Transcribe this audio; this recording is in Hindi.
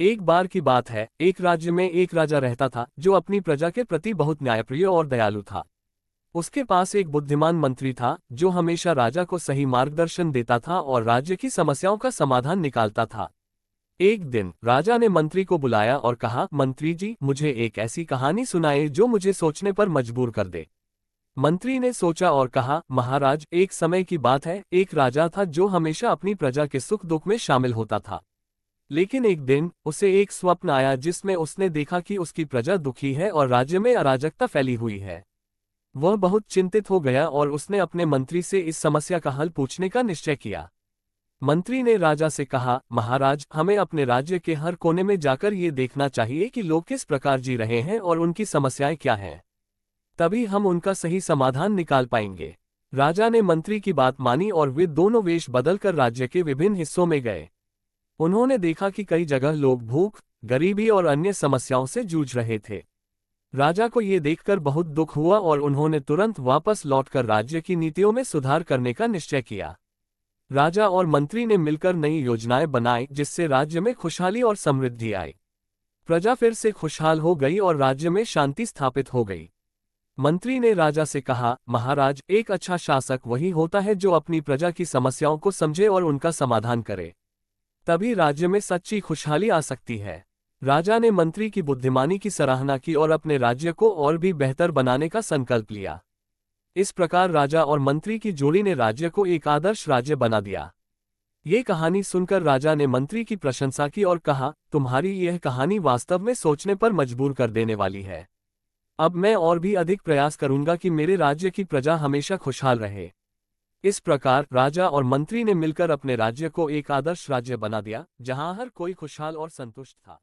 एक बार की बात है, एक राज्य में एक राजा रहता था जो अपनी प्रजा के प्रति बहुत न्यायप्रिय और दयालु था। उसके पास एक बुद्धिमान मंत्री था जो हमेशा राजा को सही मार्गदर्शन देता था और राज्य की समस्याओं का समाधान निकालता था। एक दिन राजा ने मंत्री को बुलाया और कहा, मंत्री जी, मुझे एक ऐसी कहानी सुनाए जो मुझे सोचने पर मजबूर कर दे। मंत्री ने सोचा और कहा, महाराज, एक समय की बात है, एक राजा था जो हमेशा अपनी प्रजा के सुख दुख में शामिल होता था। लेकिन एक दिन उसे एक स्वप्न आया जिसमें उसने देखा कि उसकी प्रजा दुखी है और राज्य में अराजकता फैली हुई है। वह बहुत चिंतित हो गया और उसने अपने मंत्री से इस समस्या का हल पूछने का निश्चय किया। मंत्री ने राजा से कहा, महाराज, हमें अपने राज्य के हर कोने में जाकर ये देखना चाहिए कि लोग किस प्रकार जी रहे हैं और उनकी समस्याएं क्या हैं। तभी हम उनका सही समाधान निकाल पाएंगे। राजा ने मंत्री की बात मानी और वे दोनों वेश बदलकर राज्य के विभिन्न हिस्सों में गए। उन्होंने देखा कि कई जगह लोग भूख, गरीबी और अन्य समस्याओं से जूझ रहे थे। राजा को ये देखकर बहुत दुख हुआ और उन्होंने तुरंत वापस लौटकर राज्य की नीतियों में सुधार करने का निश्चय किया। राजा और मंत्री ने मिलकर नई योजनाएं बनाई जिससे राज्य में खुशहाली और समृद्धि आई। प्रजा फिर से खुशहाल हो गई और राज्य में शांति स्थापित हो गई। मंत्री ने राजा से कहा, महाराज, एक अच्छा शासक वही होता है जो अपनी प्रजा की समस्याओं को समझे और उनका समाधान करे। तभी राज्य में सच्ची खुशहाली आ सकती है। राजा ने मंत्री की बुद्धिमानी की सराहना की और अपने राज्य को और भी बेहतर बनाने का संकल्प लिया। इस प्रकार राजा और मंत्री की जोड़ी ने राज्य को एक आदर्श राज्य बना दिया। ये कहानी सुनकर राजा ने मंत्री की प्रशंसा की और कहा, तुम्हारी यह कहानी वास्तव में सोचने पर मजबूर कर देने वाली है। अब मैं और भी अधिक प्रयास करूंगा कि मेरे राज्य की प्रजा हमेशा खुशहाल रहे। इस प्रकार राजा और मंत्री ने मिलकर अपने राज्य को एक आदर्श राज्य बना दिया, जहां हर कोई खुशहाल और संतुष्ट था।